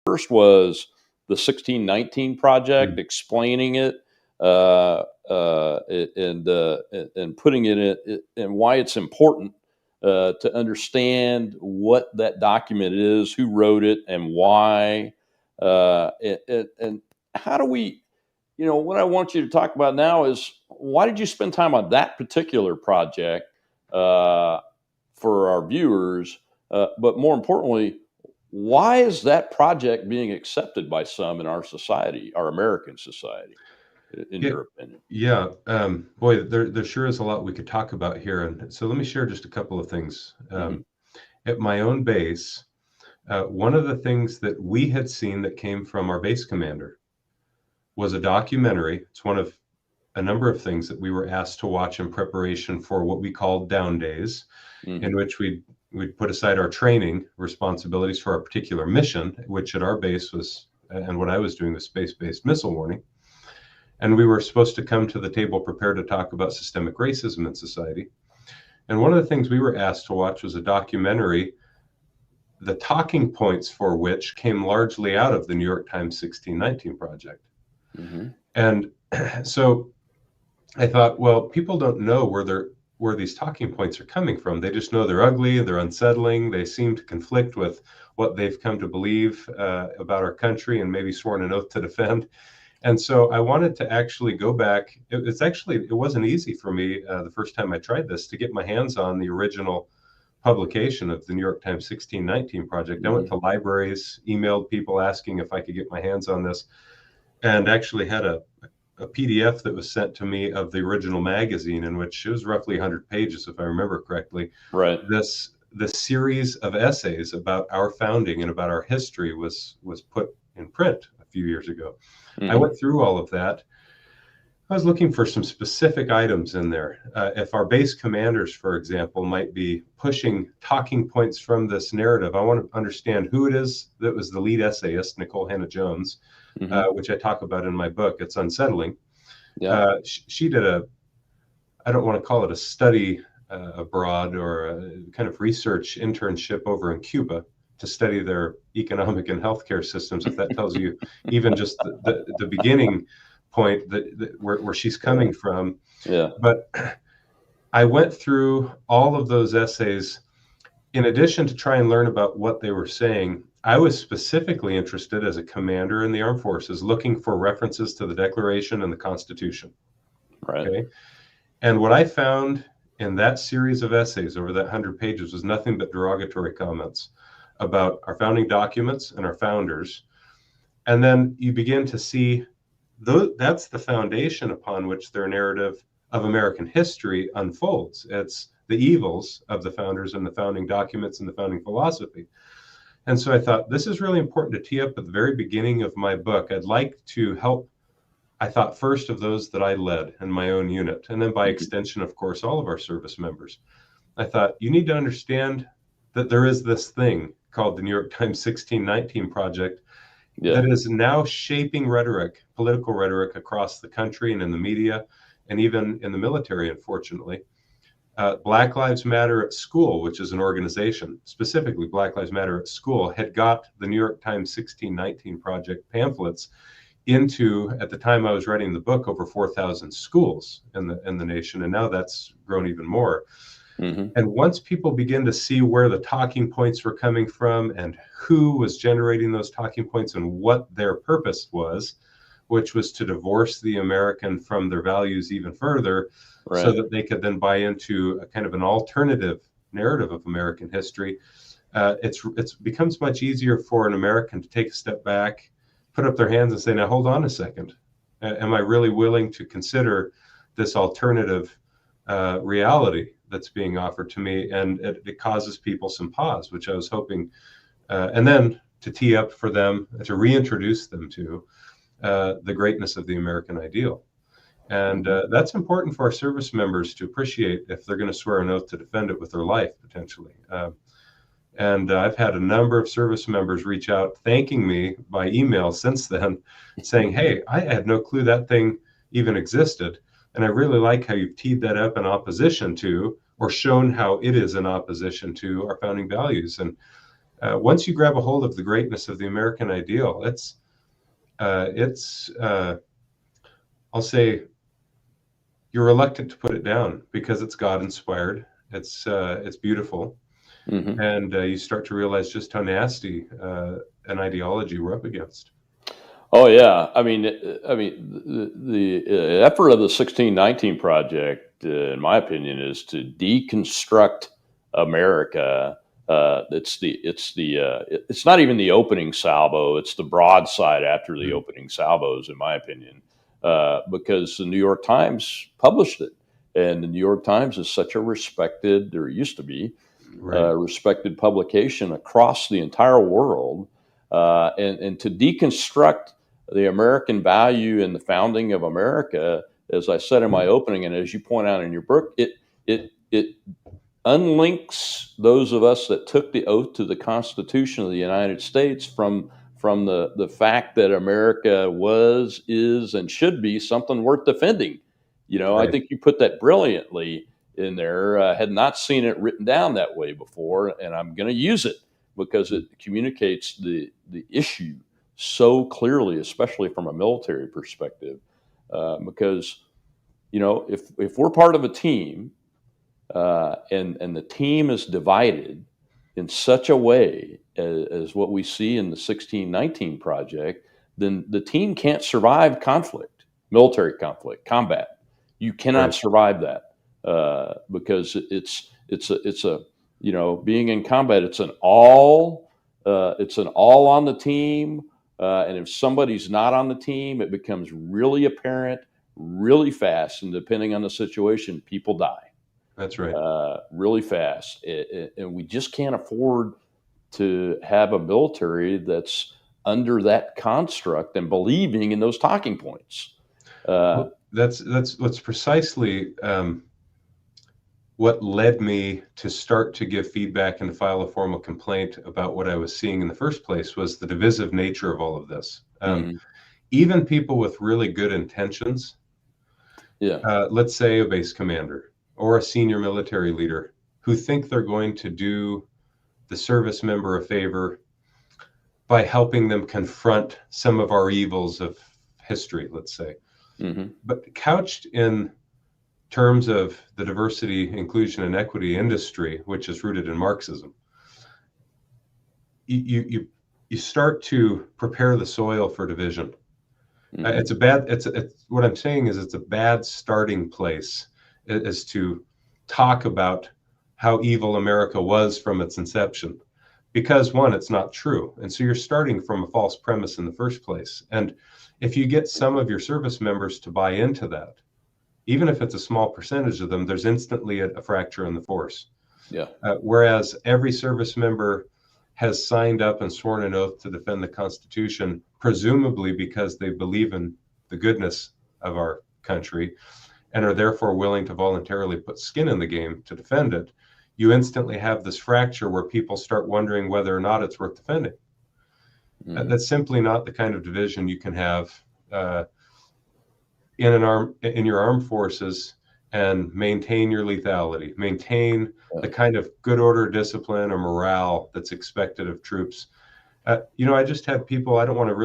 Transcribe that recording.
First was the 1619 project, Mm. explaining it and putting it in and why it's important to understand what that document is, who wrote it, and why. And how do we, what I want you to talk about now is why did you spend time on that particular project for our viewers? But more importantly, why is that project being accepted by some in our society, our American society, in Yeah, your opinion? yeah. Boy, there sure is a lot we could talk about here, and so let me share just a couple of things. Hmm. At my own base, one of the things that we had seen that came from our base commander was a documentary. It's one of a number of things that we were asked to watch in preparation for what we called down days, in Hmm. which we'd put aside our training responsibilities for our particular mission, which at our base was, and what I was doing, was space-based missile warning. And we were supposed to come to the table prepared to talk about systemic racism in society. And one of the things we were asked to watch was a documentary, the talking points for which came largely out of the New York Times 1619 project. Hmm. And so I thought, well, people don't know where these talking points are coming from. They just know they're ugly, they're unsettling, they seem to conflict with what they've come to believe about our country and maybe sworn an oath to defend. And so I wanted to actually go back. It wasn't easy for me the first time I tried this to get my hands on the original publication of the New York Times 1619 project. I went to libraries, emailed people asking if I could get my hands on this, and actually had a PDF that was sent to me of the original magazine, in which it was roughly 100 pages, if I remember correctly. Right. This series of essays about our founding and about our history was put in print a few years ago. I went through all of that. I was looking for some specific items in there. If our base commanders, for example, might be pushing talking points from this narrative, I want to understand who it is that was the lead essayist, Nicole Hannah-Jones, which I talk about in my book. It's unsettling. Yeah. She did I don't want to call it a study abroad or a kind of research internship over in Cuba to study their economic and healthcare systems, if that tells you even just the beginning point where she's coming from. Yeah. But I went through all of those essays. In addition to try and learn about what they were saying, I was specifically interested as a commander in the armed forces, looking for references to the Declaration and the Constitution. Right. Okay. And what I found in that series of essays over that 100 pages was nothing but derogatory comments about our founding documents and our founders. And then you begin to see that's the foundation upon which their narrative of American history unfolds. It's the evils of the founders and the founding documents and the founding philosophy. And so I thought, this is really important to tee up at the very beginning of my book. I'd like to help, I thought, first of those that I led in my own unit, and then by extension, of course, all of our service members. I thought, you need to understand that there is this thing called the New York Times 1619 project that is now shaping rhetoric, political rhetoric across the country and in the media and even in the military, unfortunately. Black Lives Matter at School, which is an organization, specifically Black Lives Matter at School, had got the New York Times 1619 project pamphlets into, at the time I was writing the book, over 4,000 schools in the nation, and now that's grown even more. And once people begin to see where the talking points were coming from and who was generating those talking points and what their purpose was, which was to divorce the American from their values even further, so that they could then buy into a kind of an alternative narrative of American history, it's becomes much easier for an American to take a step back, put up their hands and say, now hold on a second. Am I really willing to consider this alternative reality that's being offered to me? And it causes people some pause, which I was hoping, and then to tee up for them, to reintroduce them to the greatness of the American ideal. And that's important for our service members to appreciate if they're going to swear an oath to defend it with their life, potentially. And I've had a number of service members reach out thanking me by email since then, saying, hey, I had no clue that thing even existed. And I really like how you've teed that up in opposition to, or shown how it is in opposition to, our founding values. And Once you grab a hold of the greatness of the American ideal, I'll say you're reluctant to put it down because it's God inspired. It's beautiful, Mm-hmm. and you start to realize just how nasty an ideology we're up against. Oh yeah, the effort of the 1619 project, in my opinion, is to deconstruct America. It's not even the opening salvo; it's the broadside after the opening salvos, in my opinion, because the New York Times published it, and the New York Times is such a respected, or used to be, respected publication across the entire world, and to deconstruct the American value in the founding of America, as I said in my opening, and as you point out in your book, it unlinks those of us that took the oath to the Constitution of the United States from the fact that America was, is, and should be something worth defending. I think you put that brilliantly in there. Had not seen it written down that way before, and I'm going to use it because it communicates the issue so clearly, especially from a military perspective. Because if we're part of a team, and the team is divided in such a way as what we see in the 1619 project, then the team can't survive conflict, military conflict, combat. You cannot survive that because it's a being in combat. It's an all on the team, and if somebody's not on the team, it becomes really apparent really fast, and depending on the situation, people die. That's right. Really fast. And we just can't afford to have a military that's under that construct and believing in those talking points. Well, that's precisely what led me to start to give feedback and file a formal complaint about what I was seeing in the first place, was the divisive nature of all of this. Even people with really good intentions, let's say a base commander or a senior military leader, who think they're going to do the service member a favor by helping them confront some of our evils of history, let's say. But couched in terms of the diversity, inclusion, and equity industry, which is rooted in Marxism, you start to prepare the soil for division. What I'm saying is it's a bad starting place is to talk about how evil America was from its inception, because one, it's not true. And so you're starting from a false premise in the first place. And if you get some of your service members to buy into that, even if it's a small percentage of them, there's instantly a fracture in the force. Whereas every service member has signed up and sworn an oath to defend the Constitution, presumably because they believe in the goodness of our country and are therefore willing to voluntarily put skin in the game to defend it, you instantly have this fracture where people start wondering whether or not it's worth defending. That's simply not the kind of division you can have in your armed forces and maintain your lethality, maintain the kind of good order, discipline, or morale that's expected of troops. I just have people, I don't want to